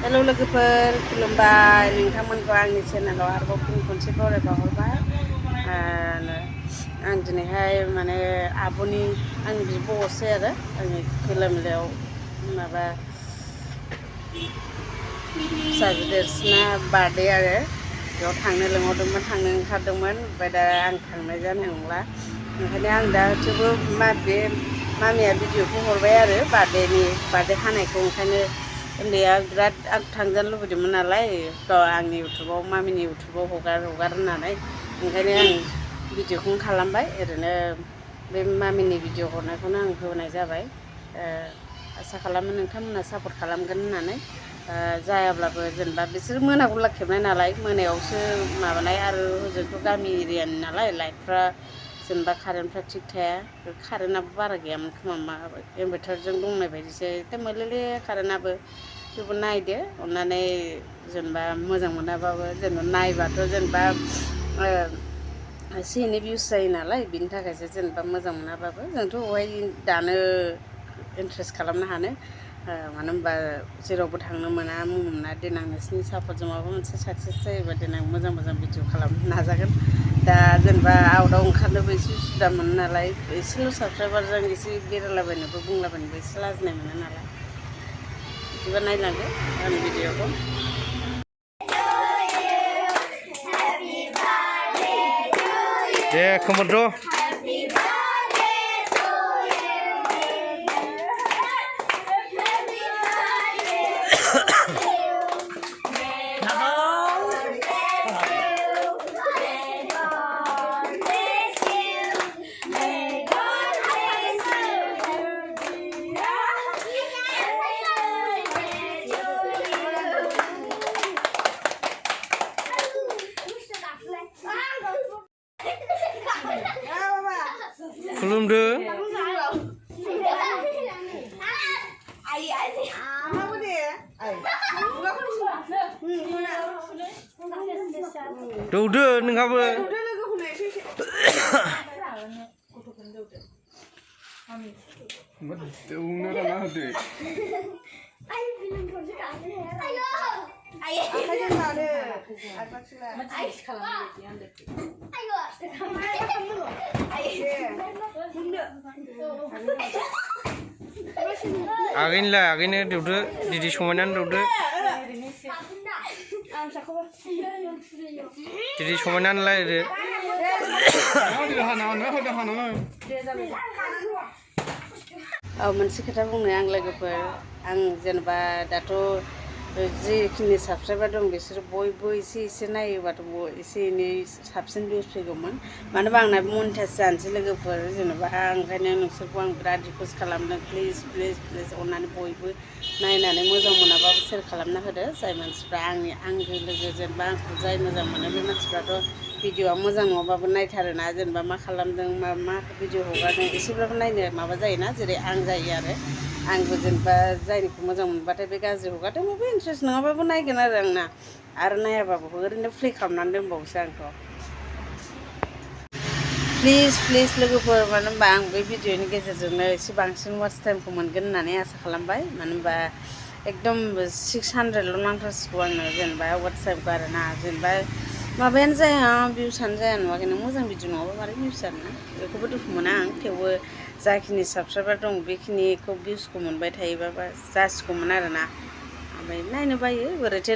hello लोगोफोर खुलुमबाय नोंथांमोनखौ आंनि चेनेलाव आरोबाव फिन खनसे बरायबावहरबाय आं दिनैहाय माने आब'नि आंनि बिब' असे आरो आंनि खोलोमलायाव माबा फिसाजो देरसिना बार्थडे आरो बेयाव थांनो लिंहरदोंमोन थांनो ओंखारदोंमोन ओमफ्राय दा आं थांनाय जानाय नंला ओंखायनो आं दा थेवबो बे मामिया भिडिअखौ हरबाय आरो बार्थडे हानायखौ ओंखायनो उन्दैया बिराद आं थांजानो लुबैदोंमोन नालाय आंनि इउटुबाव मामिनि इउटुबाव हगार होननानै ओंखायनो आं भिडिअखौनो खालामबाय ओरैनो बे मामिनि भिडिअ हरनायखौनो आं होनाय जाबाय आसा खालामो नोंथांमोना सापर्ट खालामगोन होननानै जायाब्लाबो जेनेबा बिसोर मोनागुला खेबनाय नालाय मोनायावसो माबानाय आरो हजोंथ' गामि एरियानि नालाय लाइटफ्रा जेनेबा कारेन्टफ्रा थिग थाया कारेन्टआबो बारा गैयामोन खोमा इनभार्टारजों दंनाय बायदिसो एकदम मोलेले कारेन्टआबो थेवबो नायदो अननानै जेनेबा मोजां मोनाबाबो जेनेबा नायबाथ' जेनेबा एसे एनै भिउस जायो नालाय बिनि थाखायसो जेनेबा मोजां मोनाबाबो जोंथ' बहाय दानो इन्ट्रेस्ट खालामनो हानो मानो होनबा जेरावबो थांनो मोना देनां नोंसिनि सापर्टजों माबा मोनसे साक्सेस जायोबा देनां मोजां भिडिअ खालामनो नाजागोन दा जेनेबा आउटआव ओंखारनोबो एसे उसुबिदा मोनो नालाय एसेल' साबसक्राइबारजों एसे बेरायलाबायनोबो बुंलाबायनोबो एसे लाजिनाय मोनो नालाय बिदिबा नायलांदो आंनि भिडिअखौ दे खोमोर खुलुमदो दौदो नोंहाबो दौनो राना होदो आगैनो दौदो दिदि समायनानै दौदो दिदि समायनानै लायदो मोनसे खोथा बुंनो आं लोगोफोर आं जेनेबा दाथ' जिखिनि साबसक्राइबार दं बिसोरो बयबो एसे नायोबाथ' एसे एनै साबसिन भिउस फैगौमोन मानो होनबा आंना मनिटाइज जानोसै लोगोफोर जेनेबा ओंखायनो नोंसोरखौ आं बिराद रिकुवेस्ट खालामदों प्लिज अननानै बयबो नायनानै मोजां मोनाबाबो सेयार खालामना होदो जाय मानसिफ्रा आंनि आंगो लोगो जेनेबा आंखौ जाय मोजां मोनो बे मानसिफ्राथ' भिडिअआ मोजां नङाबाबो नायथारोना जेनेबा मा खालामदों मा भिडिअ हगारदों एसेब्लाबो नायनो माबा जायोना जेरै आं जायो आरो आंबो जेनेबा जायनिखौ मोजां मोनबाथाय बे गाज्रि हगारदोंबाबो इन्ट्रेस्ट नङाबाबो नायगोन आरो आंना आरो नायाबाबो ओरैनो प्ले खालामनानै दोनबावोसो आंथ' प्लिज लोगोफोर मानो होनबा आं बे भिडिअनि गेजेरजोंनो एसे बांसिन वाच टाइमखौ मोनगोन होननानै आसा खालामबाय मानो होनबा एकदम 600ल' नांथारसिगौ आंनो जेनेबा वाच टाइमखौ आरोना जेनेबा माबायानो जाया भिउसानो जाया नुवाखै नों मोजां भिडिअ नङाबा मारै भिउस जानो बेखौबो दुखु मोना आं थेवबो जाखिनि साबसक्राइबार दं बेखिनिखौ भिउसखौ मोनबाय थायोबा जासिगौमोन आरोना ओमफ्राय नायनो बायो बोरैथो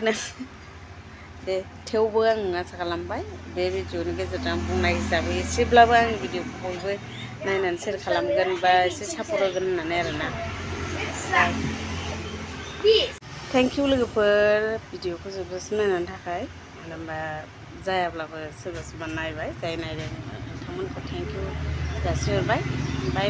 दे थेवबो आं आसा खालामबाय बे भिडिअनि गेजेरजों बुंनाय हिसाबै एसेब्लाबो आंनि भिडिअखौ बयबो नायनानै सेयार खालामगोन बा एसे सापर्ट होगोन होननानै आरोना थेंक इउ लोगोफोर भिडिअखौ जोबजासिम नायनायनि थाखाय मानो होनबा जायाब्लाबो सोरबा नायबाय जाय नायदों नोंथांमोनखौ थेंक इउ जासिहरबाय बाय